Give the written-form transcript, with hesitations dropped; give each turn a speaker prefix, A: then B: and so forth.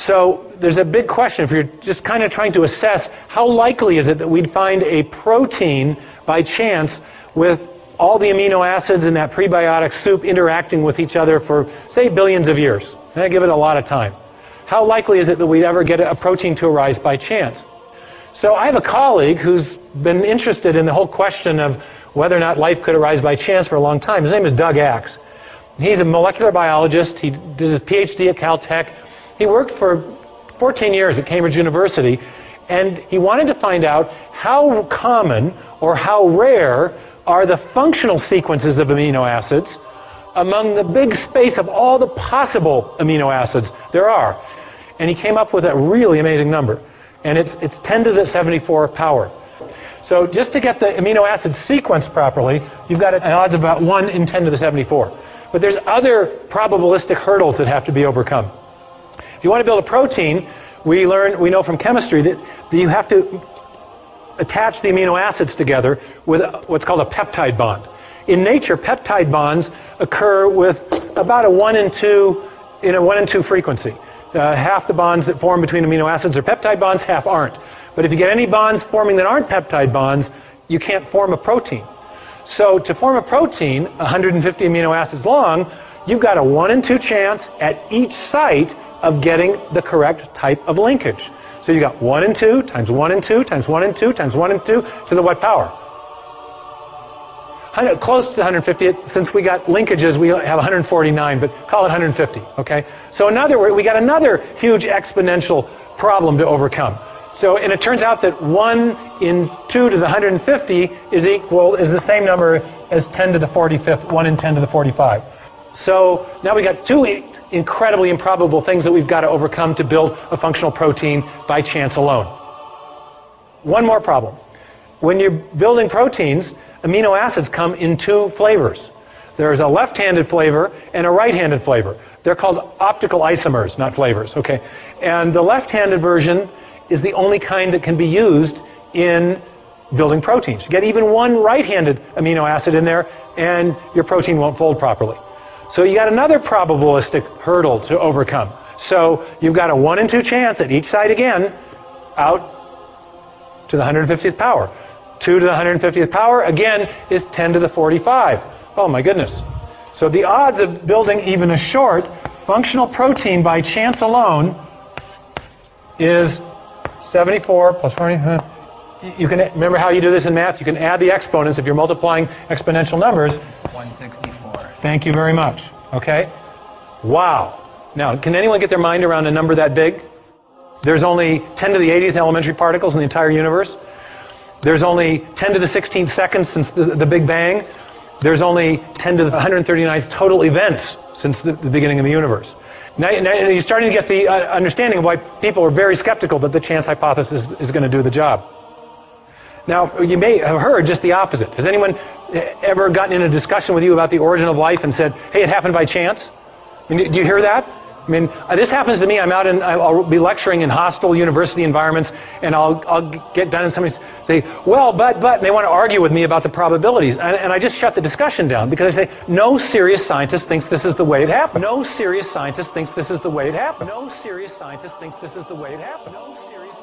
A: So there's a big question if you're just kind of trying to assess how likely is it that we'd find a protein by chance with all the amino acids in that prebiotic soup interacting with each other for, say, billions of years. And I give it a lot of time. How likely is it that we'd ever get a protein to arise by chance? So I have a colleague who's been interested in the whole question of whether or not life could arise by chance for a long time. His name is Doug Axe. He's a molecular biologist. He did his PhD at Caltech. He worked for 14 years at Cambridge University, and he wanted to find out how common or how rare are the functional sequences of amino acids among the big space of all the possible amino acids there are. And he came up with a really amazing number. And it's 10 to the 74 power. So just to get the amino acid sequenced properly, you've got an odds of about 1 in 10 to the 74. But there's other probabilistic hurdles that have to be overcome. If you want to build a protein, we know from chemistry that you have to attach the amino acids together with what's called a peptide bond. In nature, peptide bonds occur with about a 1 in 2 in a 1 in 2 frequency. Half the bonds that form between amino acids are peptide bonds, half aren't. But if you get any bonds forming that aren't peptide bonds, you can't form a protein. So to form a protein, 150 amino acids long, you've got a 1 in 2 chance at each site of getting the correct type of linkage. So you got 1 in 2 times 1 in 2 times 1 in 2 times 1 in 2 to the what power? Close to 150. Since we got linkages, we have 149, but call it 150, okay? So in other words, we got another huge exponential problem to overcome. So, and it turns out that 1 in 2 to the 150 is the same number as 10 to the 45th, 1 in 10 to the 45. So now we got 2 incredibly improbable things that we've got to overcome to build a functional protein by chance alone. One more problem. When you're building proteins, amino acids come in 2 flavors. There's a left-handed flavor and a right-handed flavor. They're called optical isomers, not flavors, okay? And the left-handed version is the only kind that can be used in building proteins. You get even one right-handed amino acid in there and your protein won't fold properly. So you got another probabilistic hurdle to overcome. So you've got a 1 in 2 chance at each site again out to the 150th power. 2 to the 150th power, again, is 10 to the 45. Oh my goodness. So the odds of building even a short functional protein by chance alone is 74 plus 40. You can remember how you do this in math? You can add the exponents if you're multiplying exponential numbers.
B: 164.
A: Thank you very much. Okay? Wow. Now, can anyone get their mind around a number that big? There's only 10 to the 80th elementary particles in the entire universe. There's only 10 to the 16th seconds since the Big Bang. There's only 10 to the 139th total events since the beginning of the universe. Now you're starting to get the understanding of why people are very skeptical that the chance hypothesis is going to do the job. Now, you may have heard just the opposite. Has anyone ever gotten in a discussion with you about the origin of life and said, hey, it happened by chance? I mean, do you hear that? I mean, this happens to me. I'll be lecturing in hostile university environments, and I'll get done and somebody say, well, but, and they want to argue with me about the probabilities. And I just shut the discussion down because I say, no serious scientist thinks this is the way it happened. No serious scientist thinks this is the way it happened. No serious scientist thinks this is the way it happened. No serious